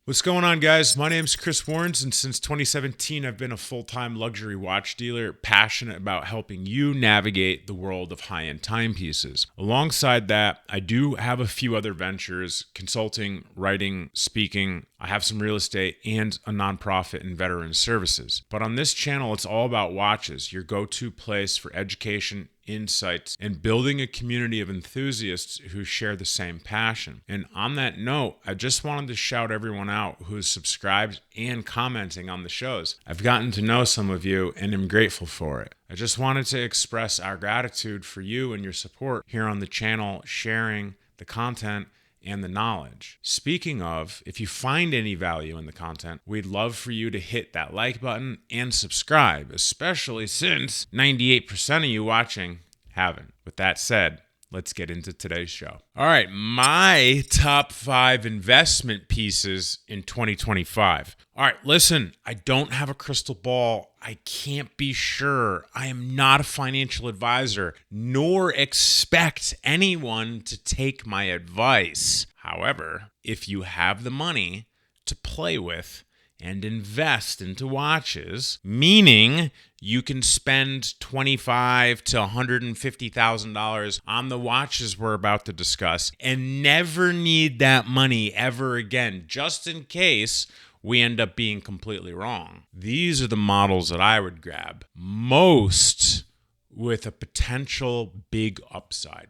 What's going on, guys? My name's Chris Warrens, and since 2017, I've been a full-time luxury watch dealer, passionate about helping you navigate the world of high-end timepieces. Alongside that, I do have a few other ventures: consulting, writing, speaking. I have some real estate and a nonprofit in veteran services. But on this channel, it's all about watches, your go-to place for education, insights, and building a community of enthusiasts who share the same passion. And on that note, I just wanted to shout everyone out who is subscribed and commenting on the shows. I've gotten to know some of you and am grateful for it. I just wanted to express our gratitude for you and your support here on the channel, sharing the content and the knowledge. Speaking of, if you find any value in the content, we'd love for you to hit that like button and subscribe, especially since 98% of you watching haven't. With that said, let's get into today's show. All right, my top 5 investment pieces in 2025. All right, listen, I don't have a crystal ball. I can't be sure. I am not a financial advisor, nor expect anyone to take my advice. However, if you have the money to play with and invest into watches, meaning you can spend $25,000 to $150,000 on the watches we're about to discuss and never need that money ever again, just in case we end up being completely wrong. These are the models that I would grab, most with a potential big upside.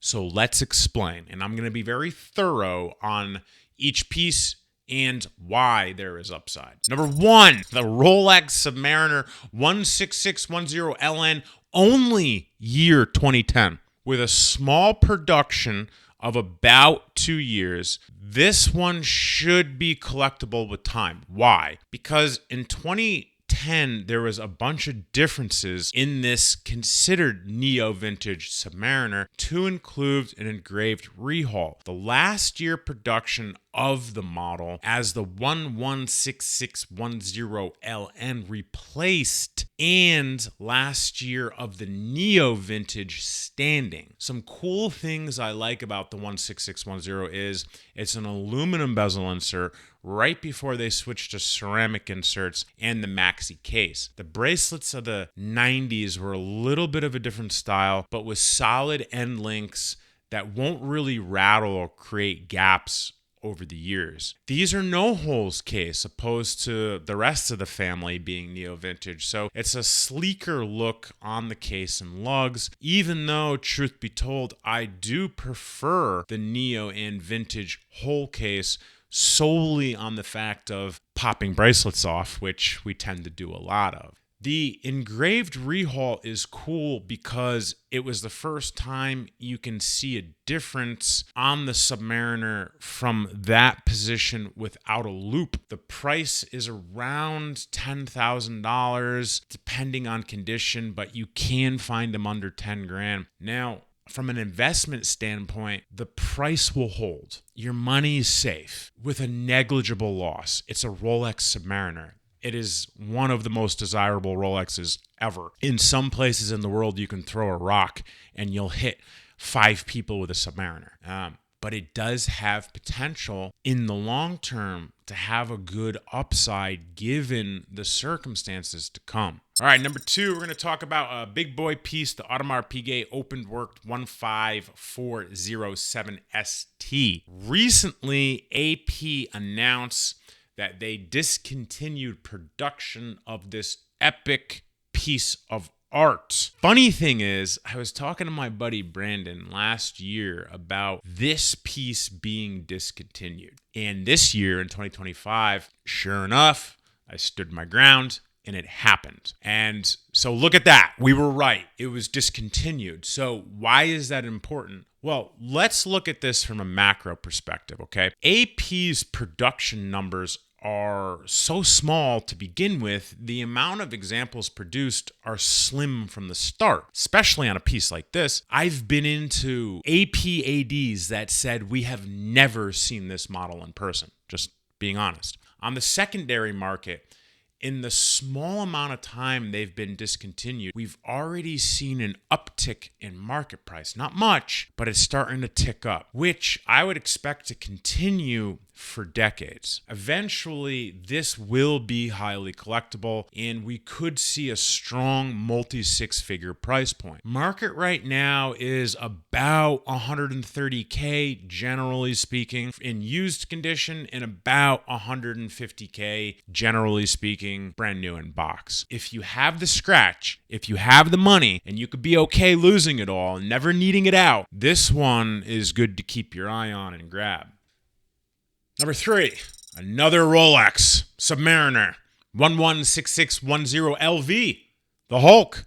So let's explain, and I'm going to be very thorough on each piece and why there is upside. Number 1, the Rolex Submariner 16610LN, only year 2010, with a small production of about 2 years. This one should be collectible with time. Why? Because in 2010, there was a bunch of differences in this considered neo-vintage Submariner to include an engraved rehaut. The last year production of the model as the 116610LN replaced and last year of the neo-vintage standing. Some cool things I like about the 16610 is it's an aluminum bezel insert right before they switched to ceramic inserts and the maxi case. The bracelets of the 90s were a little bit of a different style, but with solid end links that won't really rattle or create gaps over the years. These are no holes case opposed to the rest of the family being neo-vintage, so it's a sleeker look on the case and lugs, even though, truth be told, I do prefer the neo and vintage hole case solely on the fact of popping bracelets off, which we tend to do a lot of. The engraved rehaut is cool because it was the first time you can see a difference on the Submariner from that position without a loop. The price is around $10,000 depending on condition, but you can find them under 10 grand. Now, from an investment standpoint, the price will hold. Your money is safe with a negligible loss. It's a Rolex Submariner. It is one of the most desirable Rolexes ever. In some places in the world, you can throw a rock and you'll hit 5 people with a Submariner. But it does have potential in the long term to have a good upside given the circumstances to come. All right, number 2, we're going to talk about a big boy piece, the Audemars Piguet Openworked 15407ST. Recently, AP announced that they discontinued production of this epic piece of art. Funny thing is, I was talking to my buddy Brandon last year about this piece being discontinued. And this year in 2025, sure enough, I stood my ground and it happened. And so look at that. We were right. It was discontinued. So why is that important? Well, let's look at this from a macro perspective, okay? AP's production numbers are so small to begin with, the amount of examples produced are slim from the start, especially on a piece like this. I've been into APADs that said we have never seen this model in person, just being honest. On the secondary market, in the small amount of time they've been discontinued, we've already seen an uptick in market price. Not much, but it's starting to tick up, which I would expect to continue for decades. Eventually, this will be highly collectible, and we could see a strong multi-six-figure price point. Market right now is about $130K, generally speaking, in used condition, and about $150K, generally speaking, brand new in box. If you have the scratch, if you have the money, and you could be okay losing it all, never needing it out, this one is good to keep your eye on and grab. Number 3, another Rolex Submariner 116610LV, the Hulk.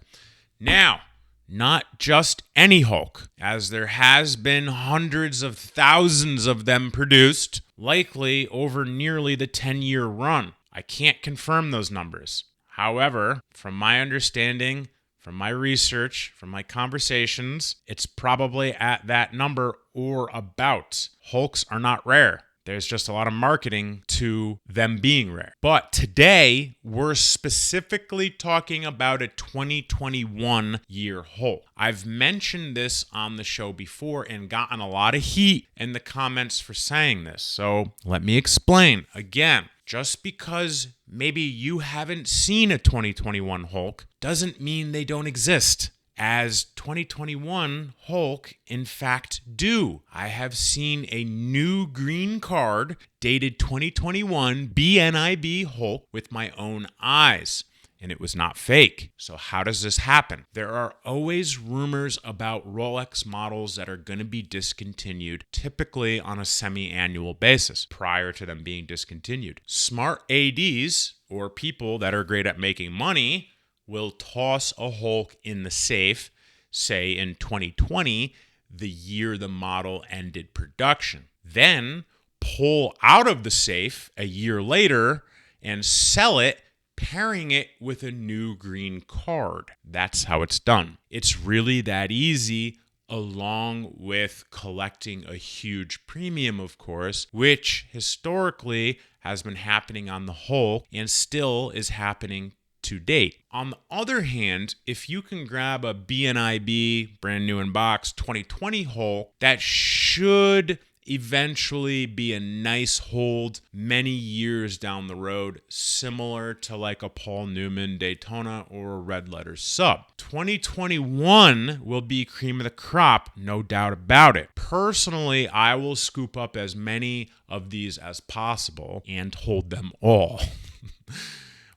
Now, not just any Hulk, as there has been hundreds of thousands of them produced, likely over nearly the 10-year run. I can't confirm those numbers. However, from my understanding, from my research, from my conversations, it's probably at that number or about. Hulks are not rare. There's just a lot of marketing to them being rare. But today, we're specifically talking about a 2021 year Hulk. I've mentioned this on the show before and gotten a lot of heat in the comments for saying this. So let me explain. Again, just because maybe you haven't seen a 2021 Hulk doesn't mean they don't exist. As 2021 Hulk, in fact, do. I have seen a new green card dated 2021 BNIB Hulk with my own eyes, and it was not fake. So how does this happen? There are always rumors about Rolex models that are going to be discontinued, typically on a semi-annual basis, prior to them being discontinued. Smart ADs, or people that are great at making money, will toss a Hulk in the safe, say in 2020, the year the model ended production. Then pull out of the safe a year later and sell it, pairing it with a new green card. That's how it's done. It's really that easy, along with collecting a huge premium, of course, which historically has been happening on the Hulk and still is happening to date. On the other hand, if you can grab a BNIB, brand new in box, 2020 Hulk, that should eventually be a nice hold many years down the road, similar to like a Paul Newman Daytona or a Red Letter Sub. 2021 will be cream of the crop, no doubt about it. Personally, I will scoop up as many of these as possible and hold them all.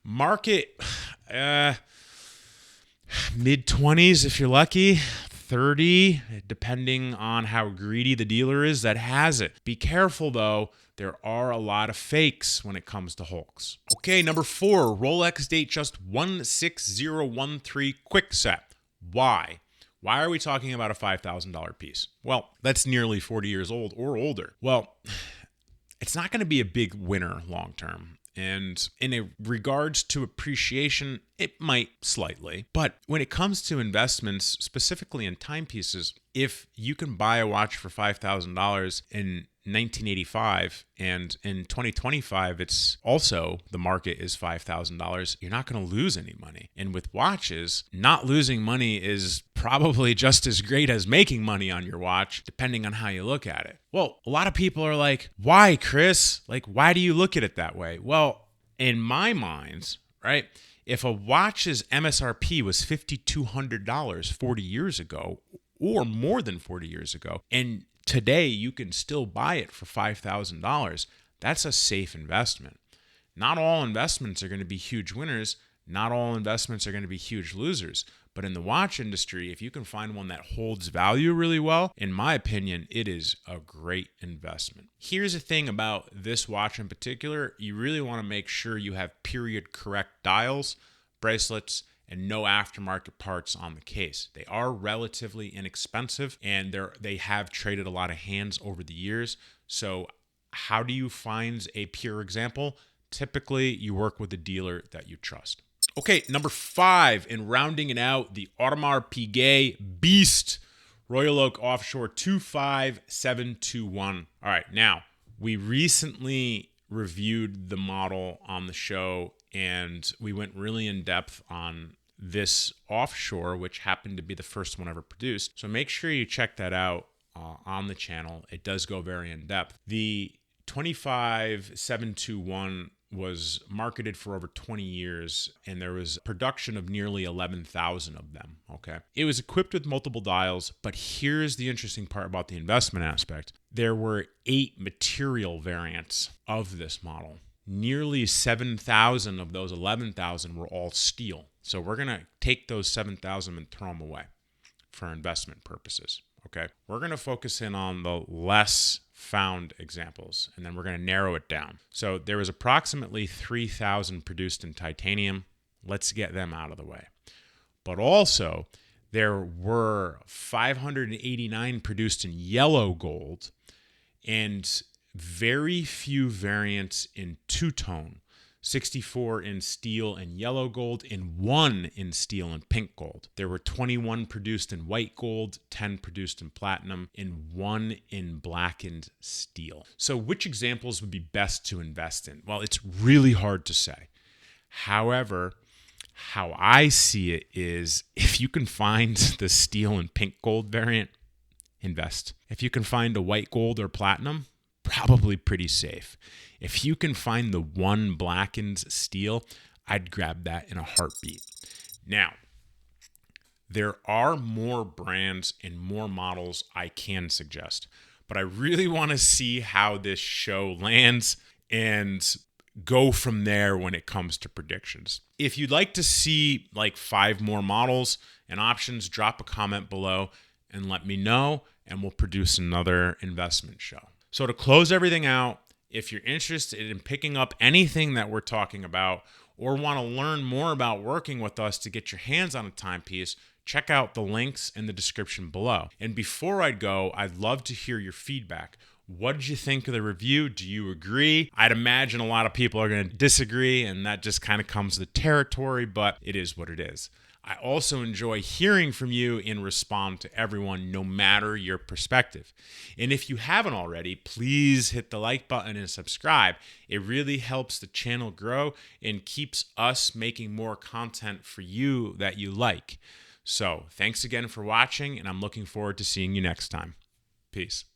Market, mid-20s if you're lucky, 30, depending on how greedy the dealer is that has it. Be careful though, there are a lot of fakes when it comes to Hulks. Okay, number 4, Rolex Datejust 16013 Quickset. Why? Why are we talking about a $5,000 piece? Well, that's nearly 40 years old or older. Well, it's not going to be a big winner long term. And in regards to appreciation, it might slightly. But when it comes to investments, specifically in timepieces, if you can buy a watch for $5,000 in 1985 and in 2025, it's also the market is $5,000, you're not going to lose any money. And with watches, not losing money is probably just as great as making money on your watch, depending on how you look at it. Well, a lot of people are like, why, Chris? Like, why do you look at it that way? Well, in my mind, right, if a watch's MSRP was $5,200 40 years ago, or more than 40 years ago, and today you can still buy it for $5,000, that's a safe investment. Not all investments are going to be huge winners. Not all investments are going to be huge losers. But in the watch industry, if you can find one that holds value really well, in my opinion, it is a great investment. Here's the thing about this watch in particular. You really want to make sure you have period correct dials, bracelets, and no aftermarket parts on the case. They are relatively inexpensive, and they have traded a lot of hands over the years. So how do you find a pure example? Typically, you work with a dealer that you trust. Okay, number 5, in rounding it out, the Audemars Piguet Beast Royal Oak Offshore 25721. All right, now, we recently reviewed the model on the show and we went really in depth on this offshore, which happened to be the first one ever produced. So make sure you check that out on the channel. It does go very in depth. The 25721 was marketed for over 20 years, and there was production of nearly 11,000 of them, okay? It was equipped with multiple dials, but here's the interesting part about the investment aspect. There were 8 material variants of this model. Nearly 7,000 of those 11,000 were all steel. So we're going to take those 7,000 and throw them away for investment purposes, okay? We're going to focus in on the less found examples, and then we're going to narrow it down. So there was approximately 3,000 produced in titanium. Let's get them out of the way. But also, there were 589 produced in yellow gold, and very few variants in two-tone. 64 in steel and yellow gold, and 1 in steel and pink gold. There were 21 produced in white gold, 10 produced in platinum, and 1 in blackened steel. So which examples would be best to invest in? Well, it's really hard to say. However, how I see it is if you can find the steel and pink gold variant, invest. If you can find a white gold or platinum, probably pretty safe. If you can find the 1 blackened steel, I'd grab that in a heartbeat. Now, there are more brands and more models I can suggest, but I really want to see how this show lands and go from there when it comes to predictions. If you'd like to see like 5 more models and options, drop a comment below and let me know, and we'll produce another investment show. So to close everything out, if you're interested in picking up anything that we're talking about or want to learn more about working with us to get your hands on a timepiece, check out the links in the description below. And before I go, I'd love to hear your feedback. What did you think of the review? Do you agree? I'd imagine a lot of people are going to disagree, and that just kind of comes with the territory, but it is what it is. I also enjoy hearing from you and respond to everyone, no matter your perspective. And if you haven't already, please hit the like button and subscribe. It really helps the channel grow and keeps us making more content for you that you like. So thanks again for watching, and I'm looking forward to seeing you next time. Peace.